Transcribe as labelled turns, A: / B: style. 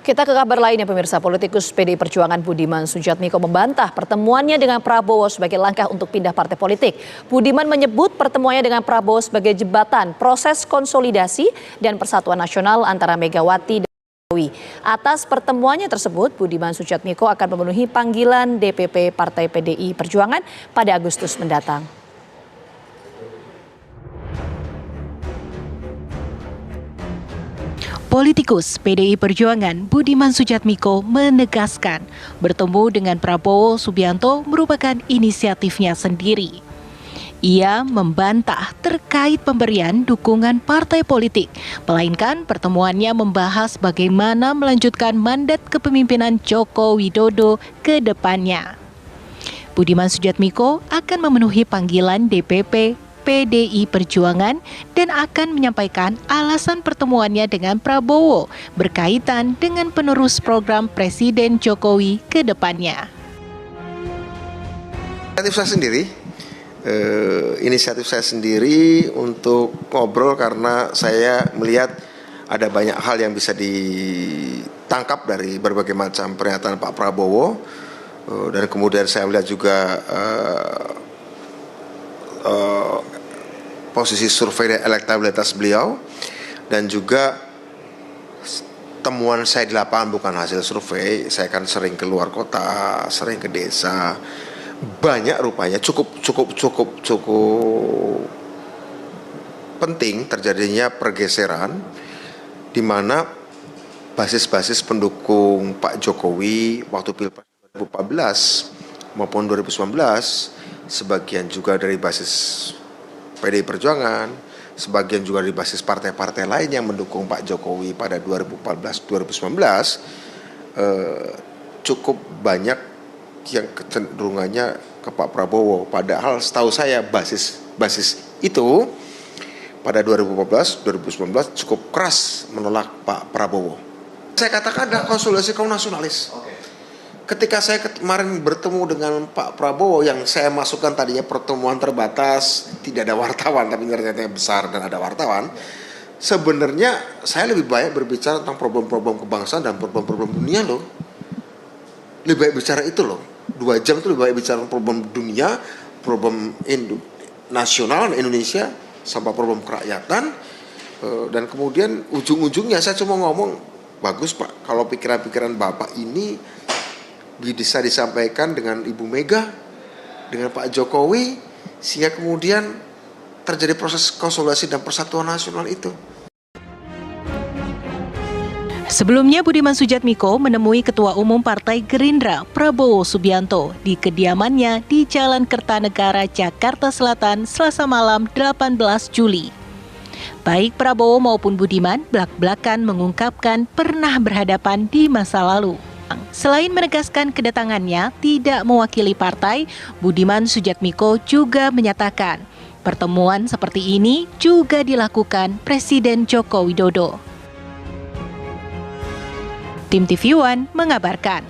A: Kita ke kabar lainnya pemirsa, politikus PDI Perjuangan Budiman Sujatmiko membantah pertemuannya dengan Prabowo sebagai langkah untuk pindah partai politik. Budiman menyebut pertemuannya dengan Prabowo sebagai jembatan proses konsolidasi dan persatuan nasional antara Megawati dan Jokowi. Atas pertemuannya tersebut, Budiman Sujatmiko akan memenuhi panggilan DPP Partai PDI Perjuangan pada Agustus mendatang.
B: Politikus PDI Perjuangan Budiman Sujatmiko menegaskan bertemu dengan Prabowo Subianto merupakan inisiatifnya sendiri. Ia membantah terkait pemberian dukungan partai politik, melainkan pertemuannya membahas bagaimana melanjutkan mandat kepemimpinan Joko Widodo ke depannya. Budiman Sujatmiko akan memenuhi panggilan DPP PDI Perjuangan dan akan menyampaikan alasan pertemuannya dengan Prabowo berkaitan dengan penerus program Presiden Jokowi ke depannya.
C: Inisiatif saya sendiri untuk ngobrol karena saya melihat ada banyak hal yang bisa ditangkap dari berbagai macam pernyataan Pak Prabowo, dan kemudian saya melihat juga posisi survei dan elektabilitas beliau, dan juga temuan saya di lapangan bukan hasil survei. Saya kan sering ke luar kota, sering ke desa, banyak rupanya cukup penting terjadinya pergeseran di mana basis-basis pendukung Pak Jokowi waktu Pilpres 2014 maupun 2019, sebagian juga dari basis PDI Perjuangan, sebagian juga dari basis partai-partai lain yang mendukung Pak Jokowi pada 2014-2019, cukup banyak yang kecenderungannya ke Pak Prabowo. Padahal setahu saya basis itu pada 2014-2019 cukup keras menolak Pak Prabowo. Saya katakan adalah konsolidasi kaum nasionalis. Ketika saya kemarin bertemu dengan Pak Prabowo, yang saya masukkan tadinya pertemuan terbatas, tidak ada wartawan, tapi ternyata besar dan ada wartawan. Sebenarnya saya lebih banyak berbicara tentang problem-problem kebangsaan dan problem-problem dunia loh. Lebih baik bicara itu loh. 2 jam itu lebih baik bicara problem dunia, problem nasional Indonesia, sampai problem kerakyatan. Dan kemudian ujung-ujungnya saya cuma ngomong, bagus Pak, kalau pikiran-pikiran Bapak ini bisa disampaikan dengan Ibu Mega, dengan Pak Jokowi, sehingga kemudian terjadi proses konsolidasi dan persatuan nasional itu.
B: Sebelumnya, Budiman Sujatmiko menemui Ketua Umum Partai Gerindra Prabowo Subianto di kediamannya di Jalan Kertanegara, Jakarta Selatan, Selasa malam 18 Juli. Baik Prabowo maupun Budiman belak-belakan mengungkapkan pernah berhadapan di masa lalu. Selain menegaskan kedatangannya tidak mewakili partai, Budiman Sujatmiko juga menyatakan pertemuan seperti ini juga dilakukan Presiden Joko Widodo. Tim TV One mengabarkan.